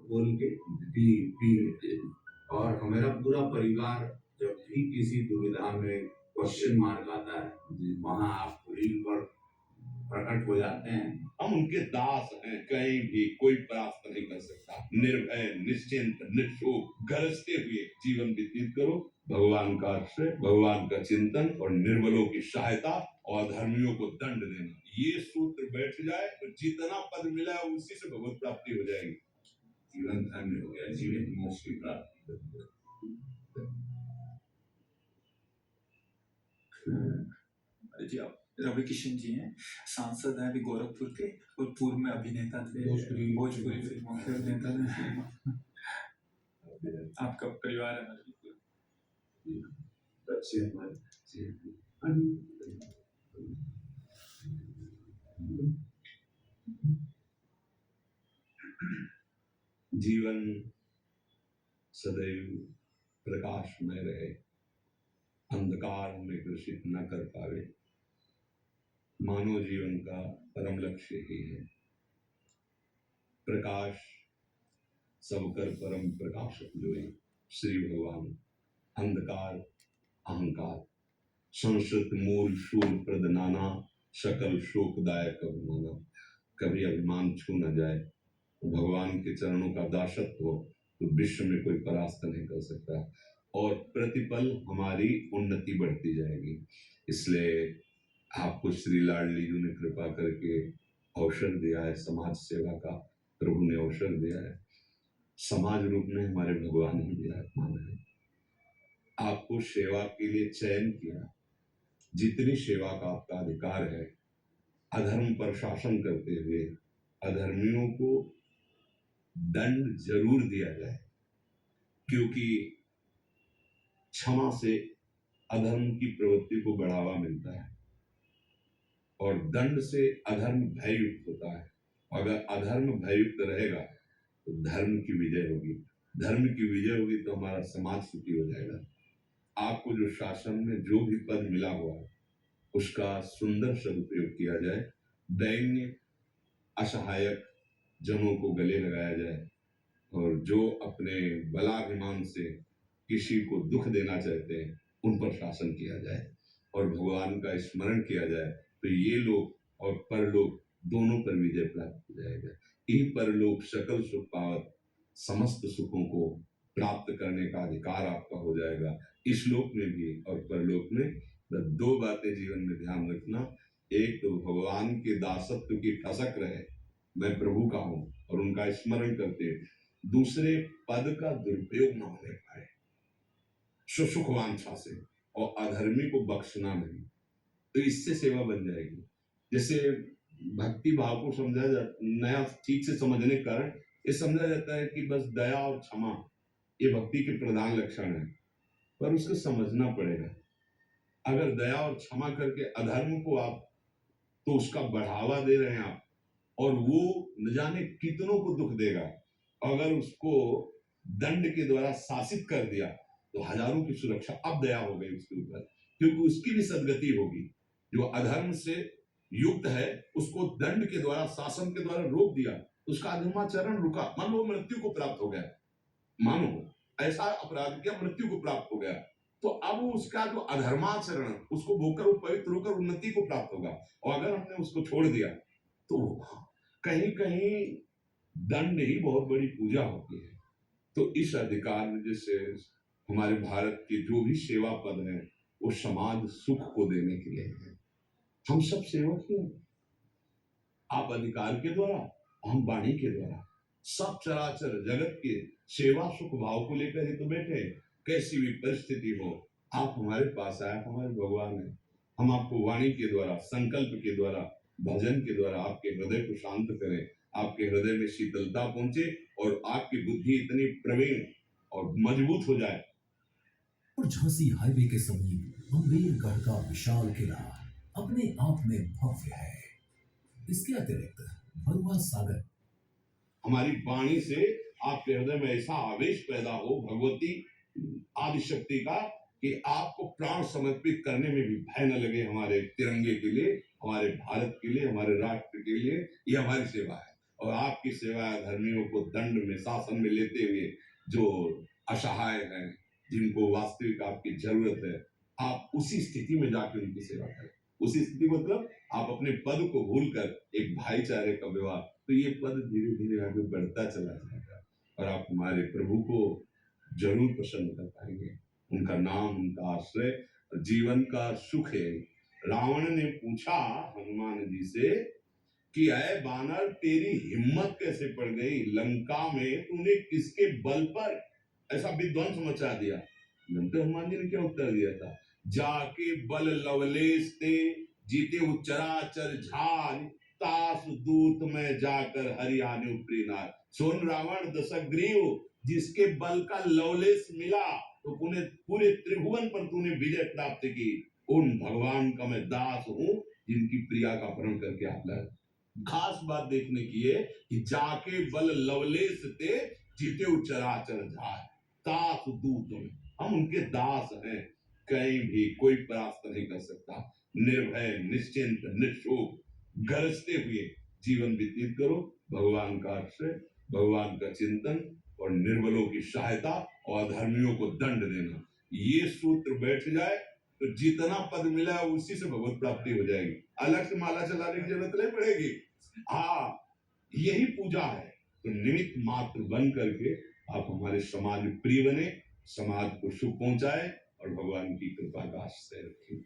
बोल के P P लेते हैं। और हमारा पूरा परिवार जब भी किसी दुविधा में क्वेश्चन मार्क आता है, वहां आप रील पर प्रकट हो जाते हैं। हम उनके दास हैं, कहीं भी कोई परास्त नहीं कर सकता। निर्भय, निश्चिंत, निशोक, गरजते हुए जीवन व्यतीत करो। भगवान का आश्रय, भगवान का चिंतन और निर्बलों की सहायता और अधर्मियों को दंड देना, ये सूत्र बैठ जाए तो जितना पद मिला है उसी से भगवत प्राप्ति हो जाएगी। जीवन धन्य हो गया, जीवन मोक्ष की प्राप्ति। अरे जी, आप रवि किशन जी हैं, सांसद हैं अभी गोरखपुर के, और पूर्व में अभिनेता थे, भोजपुरी फिल्मों के अभिनेता थे। आपका परिवार है बच्चे हमारे जीवन सदैव प्रकाशमय रहे, अंधकार में ग्रसित न कर पावे, मानव जीवन का परम लक्ष्य ही है। प्रकाश सबकर परम प्रकाशक जोई श्री भगवान, अंधकार अहंकार, संस्कृत मूल शूल प्रद नाना, सकल शोकदायक अभिमाना। कभी अभिमान छू न जाए, भगवान के चरणों का दासत्व हो तो विश्व में कोई परास्त नहीं कर सकता, और प्रतिपल हमारी उन्नति बढ़ती जाएगी। इसलिए आपको श्री लाडली जी ने कृपा करके अवसर दिया है, समाज सेवा का प्रभु ने अवसर दिया है। समाज रूप में हमारे भगवान ही विराजमान है। आपको सेवा के लिए चयन किया, जितनी सेवा का आपका अधिकार है, अधर्म पर शासन करते हुए अधर्मियों को दंड जरूर दिया जाए, क्योंकि क्षमा से अधर्म की प्रवृत्ति को बढ़ावा मिलता है और दंड से अधर्म भययुक्त होता है। अगर अधर्म भययुक्त रहेगा तो धर्म की विजय होगी, धर्म की विजय होगी तो हमारा समाज सुखी हो जाएगा। आपको जो शासन में जो भी पद मिला हुआ है उसका सुंदर सदुपयोग किया जाए, दैन्य असहायक जनों को गले लगाया जाए, और जो अपने बलाभिमान से किसी को दुख देना चाहते हैं उन पर शासन किया जाए और भगवान का स्मरण किया जाए, तो ये लोग और परलोक दोनों पर विजय प्राप्त हो जाएगा। यही परलोक सकल सुख पावत, समस्त सुखों को प्राप्त करने का अधिकार आपका हो जाएगा, इस लोक में भी और परलोक में। दो बातें जीवन में ध्यान रखना, एक तो भगवान के दासत्व की ठसक रहे, मैं प्रभु का हूं और उनका स्मरण करते, दूसरे पद का दुरुपयोग न होने पाए सुसुखवांछा से, और अधर्मी को बख्शना नहीं, तो इससे सेवा बन जाएगी। जैसे भक्ति भाव को समझा जाता, नया ठीक से समझने के कारण ये समझा जाता है कि बस दया और क्षमा ये भक्ति के प्रधान लक्षण है, पर उसको समझना पड़ेगा। अगर दया और क्षमा करके अधर्म को आप, तो उसका बढ़ावा दे रहे हैं आप, और वो न जाने कितनों को दुख देगा। अगर उसको दंड के द्वारा शासित कर दिया तो हजारों की सुरक्षा अब दया हो गई उसके ऊपर, क्योंकि उसकी भी सदगति होगी। जो अधर्म से युक्त है उसको दंड के द्वारा, शासन के द्वारा रोक दिया, उसका अधर्माचरण रुका, मान लो मृत्यु को प्राप्त हो गया, मानो ऐसा अपराध किया मृत्यु को प्राप्त हो गया, तो अब उसका जो अधर्माचरण उसको भोगकर वो पवित्र होकर उन्नति को प्राप्त होगा। और अगर हमने उसको छोड़ दिया तो कहीं कहीं दंड ही बहुत बड़ी पूजा होती है। तो इस अधिकार में जैसे हमारे भारत के जो भी सेवा पद हैं वो समाज सुख को देने के लिए है। हम सब सेवक ही हैं, आप अधिकार के द्वारा, हम वाणी के द्वारा, सब चराचर जगत के सेवा सुख भाव को लेकर ही तो बैठे। कैसी भी परिस्थिति हो, आप हमारे पास आए, हमारे भगवान है। हम आपको वाणी के द्वारा, संकल्प के द्वारा, भजन के द्वारा आपके हृदय को शांत करें, आपके हृदय में शीतलता पहुंचे और आपकी बुद्धि इतनी प्रवीण और मजबूत हो जाए। और झांसी हाईवे के समीप अम्बेरगढ़ का विशाल किला अपने आप में भव्य है। इसके अतिरिक्त भरुआ सागर, हमारी वाणी से आपके हृदय में ऐसा आवेश पैदा हो भगवती आदिशक्ति का कि आपको प्राण समर्पित करने में भी भय न लगे। हमारे तिरंगे के लिए, हमारे भारत के लिए, हमारे राष्ट्र के लिए, ये हमारी सेवा है। और आपकी सेवा धर्मियों को दंड में शासन में लेते हुए जो असहाय हैं, जिनको वास्तविक आपकी जरूरत है, आप उसी स्थिति में जाके उनकी सेवा करें। उसी स्थिति मतलब आप अपने पद को भूलकर एक भाईचारे का व्यवहार, तो ये पद धीरे धीरे आगे बढ़ता चला जाएगा और आप हमारे प्रभु को जरूर प्रसन्न कर पाएंगे। उनका नाम, उनका आश्रय जीवन का सुख है। रावण ने पूछा हनुमान जी से कि अय बानर, तेरी हिम्मत कैसे पड़ गई? लंका में तूने किसके बल पर ऐसा विध्वंस मचा दिया? जानते हनुमान जी ने क्या उत्तर दिया था? जाके बल लवलेश ते, जीते चराचर झार, तास दूत में जाकर हरियाणे उपरी नार। सुन रावण दशग्रीव, जिसके बल का लवलेश मिला तो पूरे त्रिभुवन पर तूने विजय प्राप्त की, उन भगवान का मैं दास हूं जिनकी प्रिया का अपहरण करके आप लाए। खास बात देखने की है कि जाके बल लवलेश ते, जीते चराचर झार, दास दूत में, हम उनके दास हैं। कहीं भी कोई परास्त नहीं कर सकता। निर्भय, निश्चिंत, निशोक, गरजते हुए जीवन व्यतीत करो। भगवान का आश्रय, भगवान का चिंतन और निर्बलों की सहायता और अधर्मियों को दंड देना, ये सूत्र बैठ जाए तो जितना पद मिला है उसी से भगवत प्राप्ति हो जाएगी। अलग से माला चलाने की जरूरत नहीं पड़ेगी। हाँ, यही पूजा है। तो निमित्त मात्र बन करके आप हमारे समाज प्रिय बने, समाज को सुख पहुंचाए और भगवान की कृपा का आश्रय रखें।